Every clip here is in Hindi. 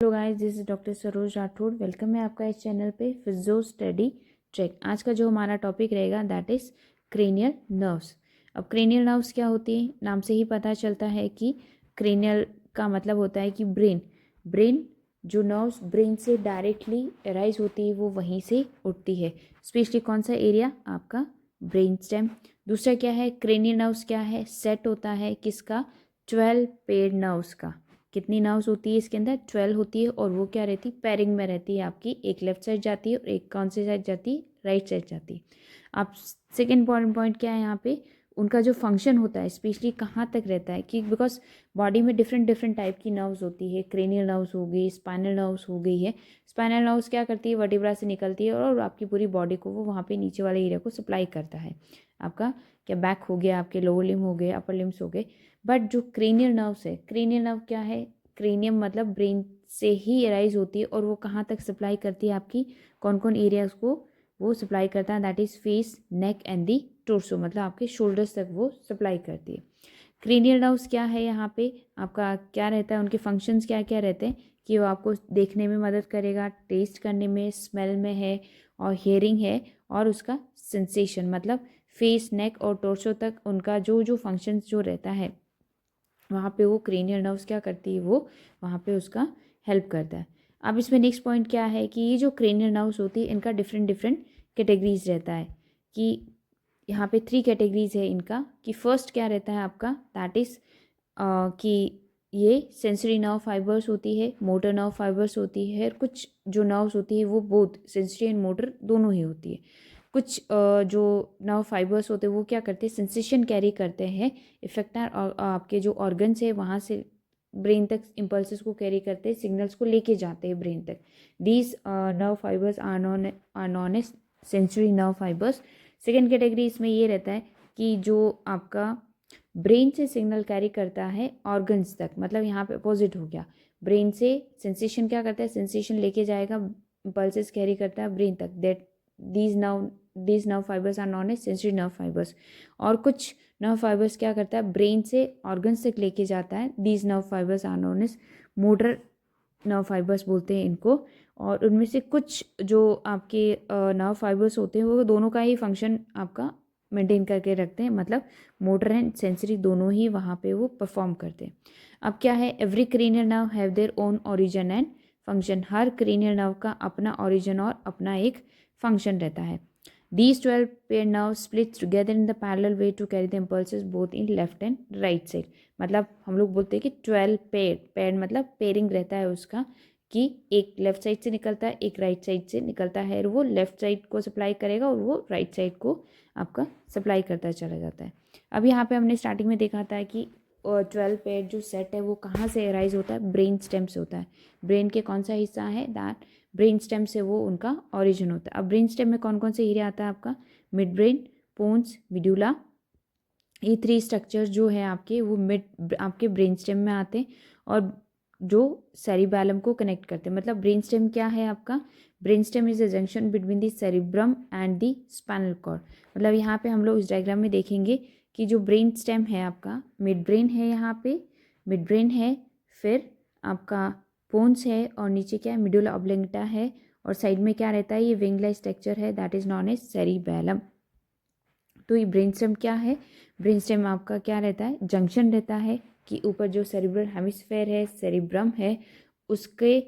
Hello guys, this is doctor Saroj Rathore. Welcome है आपका इस चैनल पे फिजियो स्टडी ट्रैक। आज का जो हमारा टॉपिक रहेगा दैट इज क्रेनियल नर्व्स। अब क्रेनियल नर्व्स क्या होती है, नाम से ही पता चलता है कि क्रेनियल का मतलब होता है कि ब्रेन जो नर्व्स ब्रेन से डायरेक्टली अराइज होती है वो वहीं से उठती है। स्पेशली कौन सा एरिया, आपका ब्रेन स्टेम। दूसरा क्या है, क्रेनियल नर्व्स क्या है, सेट होता है किसका, 12 पेयर्ड नर्व्स का। कितनी नर्व्स होती है इसके अंदर, 12 होती है। और वो क्या रहती है, पेयरिंग में रहती है आपकी। एक लेफ्ट साइड जाती है और एक कौन सी साइड जाती है, राइट साइड जाती है। अब सेकेंड पॉइंट क्या है यहाँ पे, उनका जो फंक्शन होता है स्पेशली कहाँ तक रहता है कि बिकॉज बॉडी में डिफरेंट डिफरेंट टाइप की नर्व्स होती है। क्रेनियल नर्व्स हो गई, स्पाइनल नर्व्स हो गई है। स्पाइनल नर्व्स क्या करती है, वर्टिब्रा से निकलती है और आपकी पूरी बॉडी को वो वहाँ पे नीचे वाले एरिया को सप्लाई करता है। आपका क्या बैक हो गया, आपके लोअर लिम्ब हो गए, अपर लिम्स हो गए। बट जो क्रेनियल नर्व्स है, क्रेनियल नर्व क्या है, क्रेनियम मतलब ब्रेन से ही अराइज होती है और वो कहाँ तक सप्लाई करती है, आपकी कौन कौन एरियाज को वो सप्लाई करता है, that is face, neck and the torso, मतलब आपके शोल्डर्स तक वो सप्लाई करती है। क्रेनियल नर्व्स क्या है, यहाँ पे आपका क्या रहता है, उनके फंक्शंस क्या क्या रहते हैं कि वो आपको देखने में मदद करेगा, टेस्ट करने में, स्मेल में है, और हियरिंग है, और उसका सेंसेशन मतलब फेस, नेक और टोर्सो तक उनका जो जो फंक्शंस जो रहता है वहाँ पे वो क्रेनियल नर्व्स क्या करती है, वो वहाँ पे उसका हेल्प करता है। अब इसमें नेक्स्ट पॉइंट क्या है कि ये जो क्रेनियल नर्व्स होती है इनका डिफरेंट डिफरेंट कैटेगरीज रहता है कि यहाँ पे 3 कैटेगरीज है इनका। कि फर्स्ट क्या रहता है आपका, दैट इज़ कि ये सेंसरी नर्व फाइबर्स होती है, मोटर नर्व फाइबर्स होती है। कुछ जो नर्व्स होती है वो बोथ सेंसरी एंड मोटर दोनों ही होती है। कुछ जो नर्व फाइबर्स होते हैं वो क्या करते हैं, सेंसेशन कैरी करते हैं, इफेक्टर और आपके जो ऑर्गन्स है वहाँ से ब्रेन तक इम्पल्सेस को कैरी करते हैं, सिग्नल्स को लेके जाते हैं ब्रेन तक। These nerve fibres are known as sensory nerve fibres. Second category इसमें ये रहता है कि जो आपका ब्रेन से सिग्नल कैरी करता है ऑर्गन्स तक, मतलब यहाँ पे अपोजिट हो गया। ब्रेन से सेंसेशन क्या करता है, सेंसेशन लेके जाएगा, पल्सेस कैरी करता है ब्रेन तक, that these nerve fibres are known as sensory nerve fibres. और कुछ नर्व फाइबर्स क्या करता है, ब्रेन से ऑर्गन्स तक लेके जाता है, these nerve fibres are known as motor nerve fibres बोलते हैं इनको। और उनमें से कुछ जो आपके नर्व फाइबर्स होते हैं वो दोनों का ही फंक्शन आपका मेंटेन करके रखते हैं, मतलब मोटर एंड सेंसरी दोनों ही वहाँ पे वो परफॉर्म करते हैं। अब क्या है, every cranial nerve have their own origin and function. Her cranial nerve का अपना ओरिजिन और अपना एक फंक्शन रहता है। These 12 pair nerves split together in the parallel way to carry the impulses both in left and right side। मतलब हम लोग बोलते हैं कि 12 पेयर मतलब पेयरिंग रहता है उसका, कि एक लेफ्ट साइड से निकलता है, एक राइट साइड से निकलता है, और वो लेफ्ट साइड को सप्लाई करेगा और वो राइट साइड को आपका सप्लाई करता चला जाता है। अब यहाँ पे हमने स्टार्टिंग में देखा था कि 12 पेयर जो सेट है वो कहाँ से अराइज होता है, ब्रेन स्टेम से होता है। ब्रेन के कौन सा हिस्सा है, दैट ब्रेन स्टेम से वो उनका ओरिजिन होता है। अब ब्रेन स्टेम में कौन कौन से एरिया आता है आपका, मिड ब्रेन, पोन्स, मिड्यूला। ये 3 स्ट्रक्चर जो है आपके वो मिड आपके ब्रेन स्टेम में आते हैं और जो सेरिबैलम को कनेक्ट करते हैं। मतलब ब्रेन स्टेम क्या है आपका, brain stem is a junction between the cerebrum and the spinal cord. मतलब यहाँ पे हम लोग इस डायग्राम में देखेंगे कि जो ब्रेन स्टेम है आपका, मिड ब्रेन है, यहाँ पे मिड ब्रेन है, फिर आपका पोन्स है, और नीचे क्या है, मिडुला ऑब्लिंगटा है, और साइड में क्या रहता है, ये विंग लाइक स्ट्रक्चर है, that is known as cerebellum. तो ये ब्रेन स्टेम क्या है, ब्रेन स्टेम आपका क्या रहता है, जंक्शन रहता है कि ऊपर जो सेरिब्रल हेमिस्फेयर है, सेरिब्रम है, उसके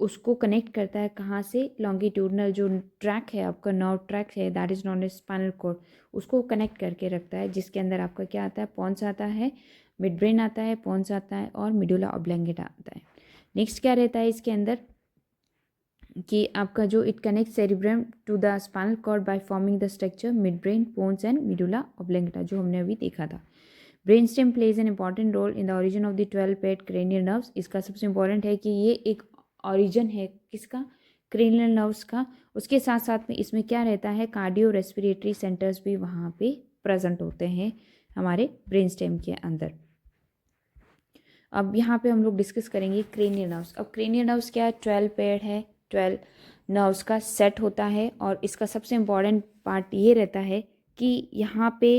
उसको कनेक्ट करता है कहाँ से, लॉन्गिट्यूडनल जो ट्रैक है आपका, नर्व ट्रैक है, that is known as spinal cord, उसको कनेक्ट करके रखता है, जिसके अंदर आपका क्या आता है, पॉन्स आता है, मिड ब्रेन आता है, पॉन्स आता है, और मिडुला ऑब्लिंगेटा आता है। नेक्स्ट क्या रहता है इसके अंदर कि आपका जो it connect cerebrum to the spinal cord by forming the structure midbrain, pons and medulla oblongata, जो हमने अभी देखा था। Brain stem plays an important role in the origin of the 12 paired cranial nerves. इसका सबसे इंपॉर्टेंट है कि ये एक ओरिजिन है किसका, क्रेनियल नर्व्स का। उसके साथ साथ में इसमें क्या रहता है, कार्डियो रेस्पिरेटरी सेंटर्स भी वहाँ पे प्रेजेंट होते हैं हमारे ब्रेन स्टेम के अंदर। अब यहाँ पे हम लोग डिस्कस करेंगे क्रेनियल नर्व्स। अब क्रेनियल नर्व्स क्या है, 12 पेयर है, 12 नर्व्स का सेट होता है, और इसका सबसे इम्पॉर्टेंट पार्ट ये रहता है कि यहाँ पे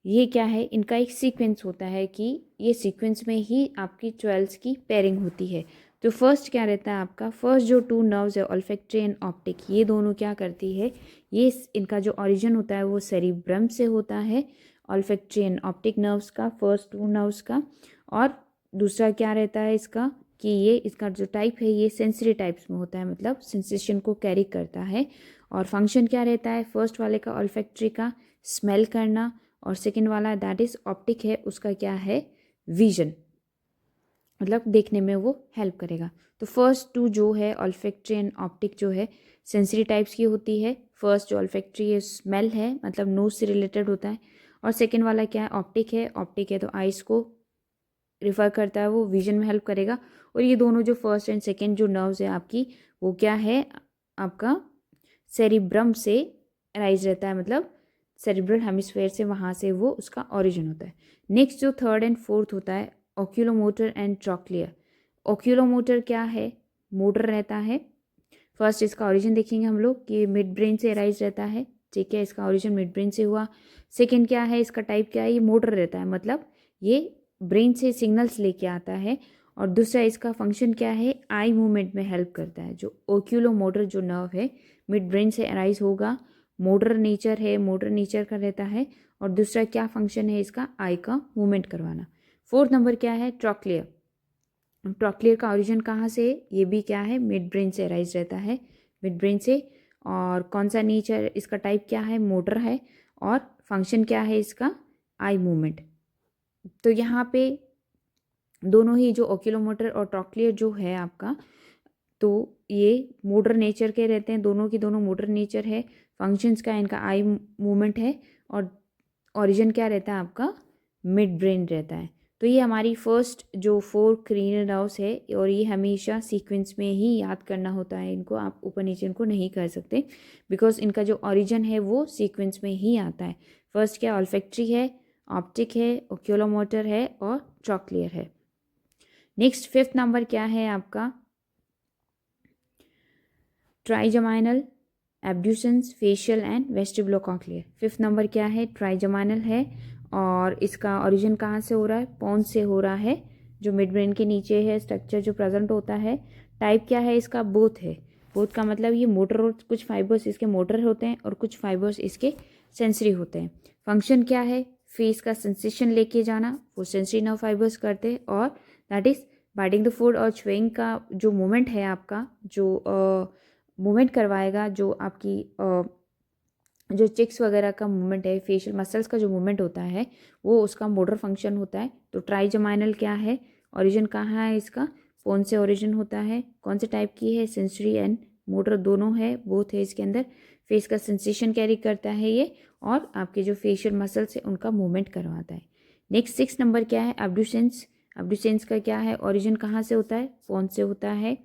ये क्या है, इनका एक सीक्वेंस होता है कि ये सीक्वेंस में ही आपकी 12 की पेयरिंग होती है। तो फर्स्ट क्या रहता है आपका, फर्स्ट जो टू नर्व्स है ऑल्फैक्टरी एंड ऑप्टिक, ये दोनों क्या करती है, ये इनका जो ओरिजिन होता है वो सेरिब्रम से होता है, ऑल्फैक्टरी एंड ऑप्टिक नर्व्स का, फर्स्ट टू नर्व्स का। और दूसरा क्या रहता है इसका कि ये इसका जो टाइप है ये सेंसरी टाइप्स में होता है, मतलब सेंसेशन को कैरी करता है। और फंक्शन क्या रहता है फर्स्ट वाले का ऑल्फैक्टरी का, स्मेल करना, और सेकेंड वाला दैट इज़ ऑप्टिक है, उसका क्या है, विजन, मतलब देखने में वो हेल्प करेगा। तो फर्स्ट टू जो है ऑल्फैक्टरी एंड ऑप्टिक जो है सेंसरी टाइप्स की होती है। फर्स्ट जो ऑल्फैक्टरी है स्मेल है, मतलब नोज से रिलेटेड होता है, और सेकेंड वाला क्या है, ऑप्टिक है, ऑप्टिक है तो आइज़ को रिफ़र करता है, वो विजन में हेल्प करेगा। और ये दोनों जो फर्स्ट एंड सेकेंड जो नर्व्स है आपकी, वो क्या है आपका सेरिब्रम से राइज रहता है, मतलब सेरिब्रल हेमिस्फेयर से, वहाँ से वो उसका ओरिजिन होता है। नेक्स्ट जो थर्ड एंड फोर्थ होता है ओक्यूलोमोटर एंड ट्रॉक्लियर। ओक्यूलोमोटर क्या है, मोटर रहता है। फर्स्ट इसका ओरिजिन देखेंगे हम लोग कि मिड ब्रेन से राइज रहता है, ठीक है, इसका ओरिजिन मिड ब्रेन से हुआ। सेकेंड क्या है, इसका टाइप क्या है, ये मोटर रहता है, मतलब ये ब्रेन से सिग्नल्स लेके आता है। और दूसरा इसका फंक्शन क्या है, आई मूवमेंट में हेल्प करता है। जो ओक्यूलोमोटर जो नर्व है मिड ब्रेन से अराइज होगा, मोटर नेचर है, मोटर नेचर का रहता है। और दूसरा क्या फंक्शन है इसका, आई का मूवमेंट करवाना। फोर्थ नंबर क्या है, ट्रॉक्लियर। ट्रॉक्लियर का ओरिजिन कहाँ से, ये भी क्या है, मिड ब्रेन से अराइज रहता है, मिड ब्रेन से। और कौन सा नेचर, इसका टाइप क्या है, मोटर है। और फंक्शन क्या है इसका, आई मूवमेंट। तो यहाँ पे दोनों ही जो ओक्यूलोमोटर और ट्रॉक्लियर जो है आपका, तो ये मोटर नेचर के रहते हैं, दोनों की दोनों मोटर नेचर है। फंक्शंस का इनका आई मूवमेंट है, और ओरिजिन क्या रहता है आपका, मिड ब्रेन रहता है। तो ये हमारी फर्स्ट जो 4 क्रेनियल नर्व्स है, और ये हमेशा सीक्वेंस में ही याद करना होता है, इनको आप ऊपर नीचे इनको नहीं कर सकते, बिकॉज इनका जो ओरिजिन है वो सीक्वेंस में ही आता है। फर्स्ट क्या, ऑल्फैक्टरी है, ऑप्टिक है, ओक्यूलोमोटर है, और ट्रॉक्लियर है। नेक्स्ट फिफ्थ नंबर क्या है आपका, trigeminal, abducens, facial and vestibulocochlear. Fifth number क्या है, ट्राइजमाइनल है, और इसका ओरिजिन कहाँ से हो रहा है, पोन्स से हो रहा है, जो मिड ब्रेन के नीचे है स्ट्रक्चर जो प्रेजेंट होता है। टाइप क्या है इसका, बोथ है। बोथ का मतलब ये मोटर, और कुछ फाइबर्स इसके मोटर होते हैं और कुछ फाइबर्स इसके सेंसरी होते हैं। फंक्शन क्या है, फेस का सेंसेशन लेके जाना, वो सेंसरी नर्व फाइबर्स करते हैं। और that is biting the food और च्युइंग का जो मोमेंट है आपका, जो मूवमेंट करवाएगा, जो आपकी जो चिक्स वगैरह का मूवमेंट है, फेशियल मसल्स का जो मूवमेंट होता है, वो उसका मोटर फंक्शन होता है। तो ट्राइजमाइनल क्या है, ओरिजिन कहाँ है इसका, कौन से ओरिजिन होता है, कौन से टाइप की है, सेंसरी एंड मोटर दोनों है, बोथ है इसके अंदर। फेस का सेंसेशन कैरी करता है ये, और आपके जो फेशियल मसल्स है उनका मूवमेंट करवाता है। नेक्स्ट 6 नंबर क्या है, एब्ड्यूसेंस। एब्ड्यूसेंस का क्या है, ओरिजिन कहाँ से होता है, कौन से होता है।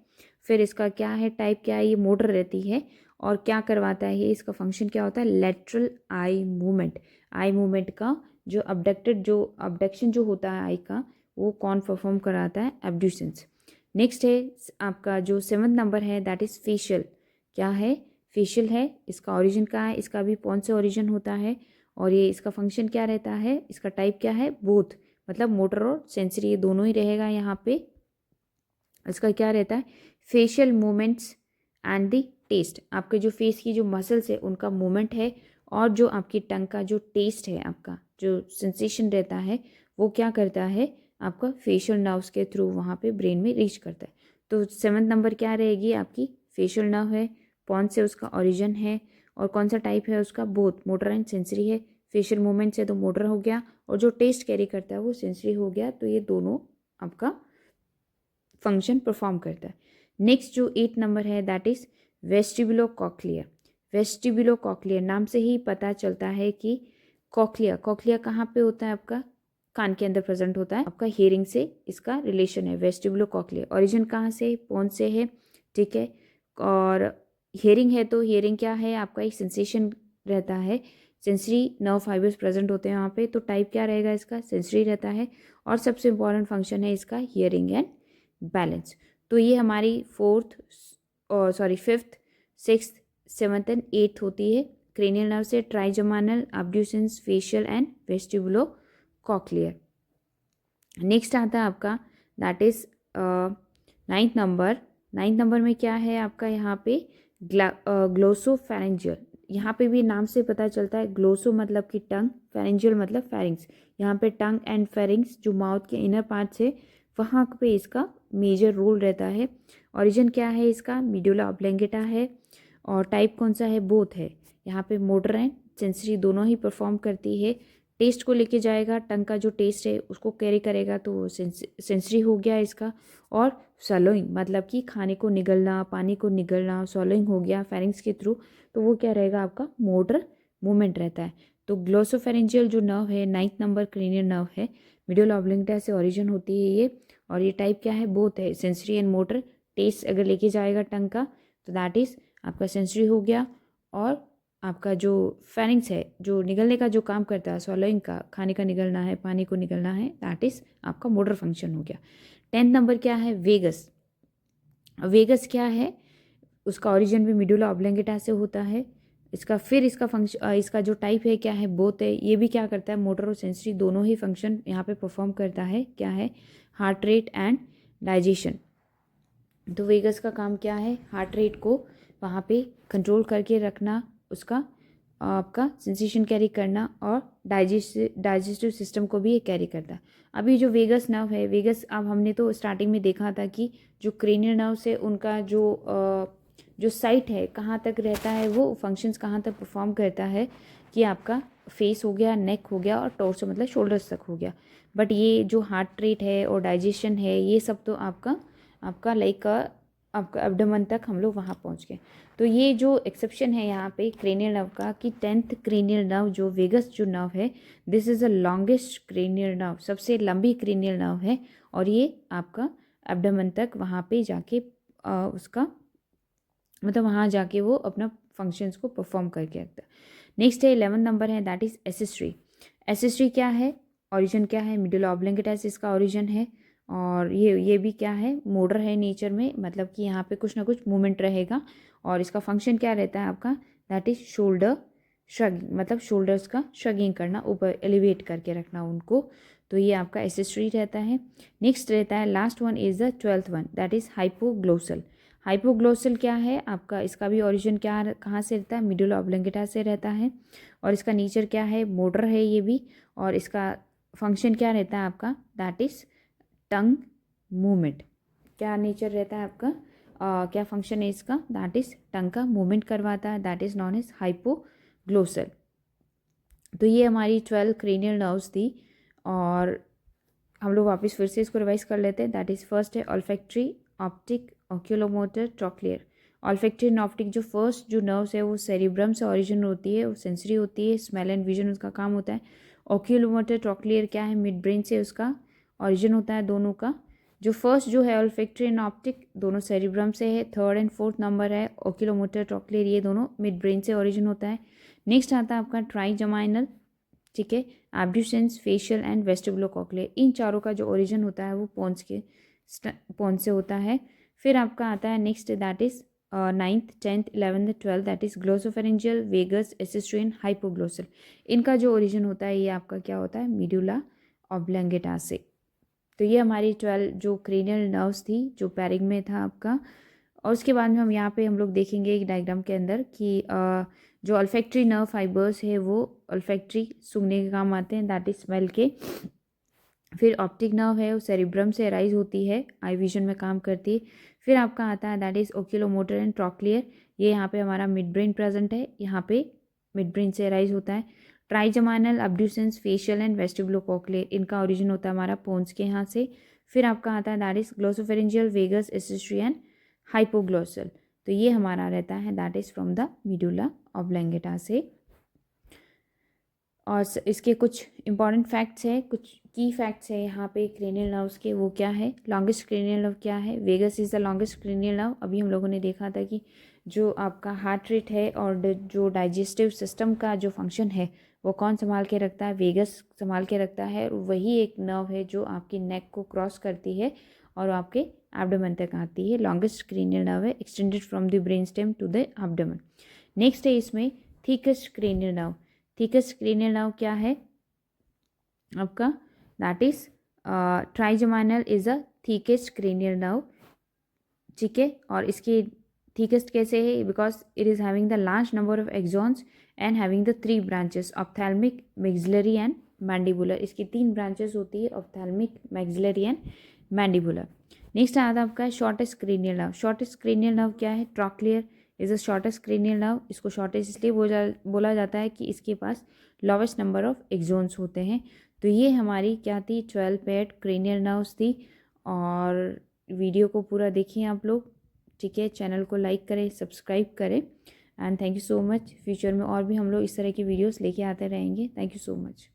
फिर इसका क्या है, टाइप क्या है, ये मोटर रहती है। और क्या करवाता है ये, इसका फंक्शन क्या होता है, lateral eye movement. Eye movement का जो अबडक्शन जो होता है आई का, वो कौन परफॉर्म कराता है, एब्ड्यूसेंस। नेक्स्ट है आपका जो 7th नंबर है, दैट इज फेशियल। क्या है, फेशियल है, इसका ओरिजिन कहाँ है, इसका भी कौन से ओरिजिन होता है, और ये इसका फंक्शन क्या रहता है, इसका टाइप क्या है, बोथ, मतलब मोटर और सेंसरी ये दोनों ही रहेगा यहाँ पे। इसका क्या रहता है, facial movements and the taste, आपके जो फेस की जो मसल्स है उनका मूवमेंट है, और जो आपकी टंग का जो टेस्ट है, आपका जो सेंसेशन रहता है, वो क्या करता है, आपका फेशियल नर्व्स के थ्रू वहाँ पे ब्रेन में रीच करता है। तो 7th नंबर क्या रहेगी आपकी, फेशियल नर्व है, कौन से उसका ओरिजिन है, और कौन सा टाइप है उसका, बोथ मोटर एंड सेंसरी है। फेशियल मूवमेंट से तो मोटर हो गया, और जो टेस्ट कैरी करता है वो सेंसरी हो गया। तो ये दोनों आपका फंक्शन परफॉर्म करता है। नेक्स्ट जो 8 नंबर है, दैट इज वेस्टिबुलोकॉक्लियर। वेस्टिबुलोकॉक्लियर नाम से ही पता चलता है कि कॉक्लिया कहाँ पे होता है, आपका कान के अंदर प्रेजेंट होता है, आपका हियरिंग से इसका रिलेशन है। वेस्टिबुलोकॉक्लियर ओरिजिन कहाँ से, पोन्स से है, ठीक है। और हियरिंग है, तो हियरिंग क्या है आपका, एक सेंसेशन रहता है, सेंसरी नर्व फाइबर्स प्रेजेंट होते हैं वहाँ पे। तो टाइप क्या रहेगा इसका, सेंसरी रहता है। और सबसे इंपॉर्टेंट फंक्शन है इसका हियरिंग एंड बैलेंस। तो ये हमारी fifth, sixth, 7th and 8th होती है। क्रेनियल नर्व से ट्राइजमाइनल, अब्ड्यूसेंस, फेशियल एंड वेस्टिबुलोकॉक्लियर। नेक्स्ट आता है आपका, दैट इज नाइन्थ नंबर में क्या है आपका यहाँ पे ग्लोसोफेरेंजियल। यहाँ पे भी नाम से पता चलता है, ग्लोसो मतलब कि टंग, फेरेंजियल मतलब फेरिंग्स। यहाँ पे टंग एंड फेरिंग्स जो माउथ के इनर पार्ट्स है वहाँ पे इसका मेजर रोल रहता है। ओरिजिन क्या है इसका, मीडुला ऑब्लंगेटा है। और टाइप कौन सा है, बोथ है। यहाँ पे मोटर एंड सेंसरी दोनों ही परफॉर्म करती है। टेस्ट को लेके जाएगा, टंग का जो टेस्ट है उसको कैरी करेगा तो वो सेंसरी हो गया इसका। और swallowing मतलब कि खाने को निगलना, पानी को निगलना, swallowing हो गया फेरिंग्स के थ्रू, तो वो क्या रहेगा आपका, मोटर मूवमेंट रहता है। तो ग्लोसोफेरेंजियल जो नर्व है 9th नंबर क्रेनियल नर्व है, मीडियल ऑब्लिंगटा से ओरिजिन होती है ये। और ये टाइप क्या है, बोथ है, सेंसरी एंड मोटर। टेस्ट अगर लेके जाएगा टंग का तो दैट इज़ आपका सेंसरी हो गया। और आपका जो फेरिंग्स है जो निगलने का जो काम करता है, swallowing का, खाने का निगलना है, पानी को निगलना है, दैट इज़ आपका मोटर फंक्शन हो गया। 10th नंबर क्या है, वेगस। वेगस क्या है, उसका ओरिजिन भी मीडुला ऑब्लंगेटा से होता है। इसका फंक्शन, इसका जो टाइप है क्या है, बोथ है। ये भी क्या करता है, मोटर और सेंसरी दोनों ही फंक्शन यहाँ पे परफॉर्म करता है। क्या है, हार्ट रेट एंड डाइजेशन। तो वेगस का काम क्या है, हार्ट रेट को वहाँ पे कंट्रोल करके रखना, उसका आपका सेंसेशन कैरी करना, और डाइजेस्टिव सिस्टम को भी ये कैरी करता है। अभी जो वेगस नर्व है, वेगस अब हमने तो स्टार्टिंग में देखा था कि जो क्रेनियल नर्व से उनका जो साइट है कहाँ तक रहता है, वो फंक्शंस कहाँ तक परफॉर्म करता है, कि आपका फेस हो गया, नेक हो गया, और टॉर्सो मतलब शोल्डर्स तक हो गया। बट ये जो हार्ट रेट है और डाइजेशन है, ये सब तो आपका लाइक आपका एब्डोमेन तक हम लोग वहाँ पहुँच गए। तो ये जो एक्सेप्शन है यहाँ पे क्रेनियल नर्व का, कि 10th क्रेनियल नर्व जो वेगस जो नर्व है, this is the longest cranial nerve, सबसे लंबी क्रेनियल नर्व है। और ये आपका एब्डोमेन तक वहाँ पे जाके उसका मतलब वहाँ जाके वो अपना फंक्शंस को परफॉर्म करके रखता है। नेक्स्ट है 11th नंबर है, दैट इज़ एसेस्ट्री। एसेस्ट्री क्या है, ओरिजिन क्या है, मीडुला ऑब्लंगेटा से इसका ओरिजिन है। और ये भी क्या है, मोटर है नेचर में, मतलब कि यहाँ पे कुछ ना कुछ मूवमेंट रहेगा। और इसका फंक्शन क्या रहता है आपका, दैट इज़ शोल्डर श्रगिंग, मतलब शोल्डर्स का श्रगिंग करना, ऊपर एलिवेट करके रखना उनको। तो ये आपका एसेस्ट्री रहता है। नेक्स्ट रहता है, last one is the 12th one, that is hypoglossal. Hypoglossal क्या है आपका, इसका भी ओरिजिन क्या कहाँ से रहता है, मीडुला ऑब्लंगेटा से रहता है। और इसका नेचर क्या है, मोटर है ये भी। और इसका फंक्शन क्या रहता है आपका, दैट इज़ टंग मूवमेंट। क्या नेचर रहता है आपका, क्या फंक्शन है इसका, दैट इज़ टंग का मूवमेंट करवाता है, that is known as hypoglossal. तो ये हमारी 12 क्रेनियल नर्व्स थी। और हम लोग वापस फिर से इसको रिवाइज कर लेते हैं। दैट इज़ फर्स्ट है olfactory, optic, oculomotor, trochlear. Olfactory and optic जो फर्स्ट जो नर्व्स है वो सेरिब्रम से ओरिजिन होती है, वो सेंसरी होती है, स्मेल एंड विजन उसका काम होता है। ऑक्यूलोमोटर ट्रॉक्लियर क्या है, मिड ब्रेन से उसका ओरिजिन होता है दोनों का। जो फर्स्ट जो है ऑल्फैक्टरी एंड ऑप्टिक दोनों सेरिब्रम से है। 3rd एंड 4th नंबर है ऑक्यूलोमोटर ट्रॉक्लियर, ये दोनों मिड ब्रेन से ओरिजिन होता है। नेक्स्ट आता है आपका ट्राइजमाइनल, ठीक है, एब्ड्यूसेंस, फेशियल एंड वेस्टिबुलोकॉक्लियर। इन चारों का जो ओरिजिन होता है वो पोन्स से होता है। फिर आपका आता है next, that is 9th 10th 11th 12th, that is glossopharyngeal, vagus, एसिस्ट्रियन, हाइपोग्लोसल। इनका जो ओरिजिन होता है ये आपका क्या होता है, मीडुला ऑब्लंगेटा से। तो ये हमारी 12 जो क्रेनियल नर्व्स थी जो पैरिंग में था आपका। और उसके बाद में हम लोग देखेंगे एक डायग्राम के अंदर कि जो अल्फैक्टरी नर्व फाइबर्स है वो अल्फैक्टरी सूंघने के काम आते हैं, दैट इज स्मेल के। फिर ऑप्टिक नर्व है वो सेरिब्रम से अराइज होती है, आई विजन में काम करती है। फिर आपका आता है दैट इज ओक्यूलोमोटर एंड ट्रॉक्लियर, ये यहाँ पे हमारा मिड ब्रेन प्रेजेंट है, यहाँ पे मिड ब्रेन से अराइज होता है। ट्राइजमाइनल, अब्ड्यूसेंस, फेशियल एंड वेस्टिबुलोकॉक्लियर, इनका ओरिजिन होता है हमारा पोन्स के यहाँ से। फिर आपका आता है दैट इज ग्लोसोफेरेंजियल, वेगस, एसिस्ट्री एंड हाइपोग्लोसल। तो ये हमारा रहता है that is from the medulla oblongata से। और इसके कुछ इंपॉर्टेंट फैक्ट्स है, कुछ की फैक्ट्स है यहाँ पे क्रेनियल नर्व्स के, वो क्या है, लॉन्गेस्ट क्रेनियल नर्व क्या है, vagus is the longest cranial nerve. अभी हम लोगों ने देखा था कि जो आपका हार्ट रेट है और जो डाइजेस्टिव सिस्टम का जो फंक्शन है वो कौन संभाल के रखता है, वेगस संभाल के रखता है। वही एक नर्व है जो आपकी नेक को क्रॉस करती है और आपके एब्डोमेन तक आती है। लॉन्गेस्ट क्रेनियल नर्व है, extended from the brain stem to the abdomen. Next है इसमें thickest cranial nerve. Thickest cranial nerve क्या है आपका, that is trigeminal is a thickest cranial nerve. ठीक है। और इसकी थिकेस्ट कैसे है, because it is having the large number of axons and having the 3 branches ophthalmic, maxillary and mandibular. इसकी 3 ब्रांचेस होती है, ophthalmic, maxillary and mandibular. Next आता है आपका shortest cranial nerve. Shortest cranial nerve क्या है? Trochlear is the shortest cranial nerve. इसको शॉर्टेस्ट इसलिए बोला जाता है कि इसके पास लोवेस्ट नंबर ऑफ एक्सोन्स होते हैं। तो ये हमारी क्या थी? 12 पेयर्ड क्रेनियल नर्व्स थी। और वीडियो को पूरा देखिए आप लोग, ठीक है। चैनल को लाइक करें, सब्सक्राइब करें and thank you so much. Future में और भी हम लोग इस तरह की वीडियोस लेके आते रहेंगे। Thank you so much.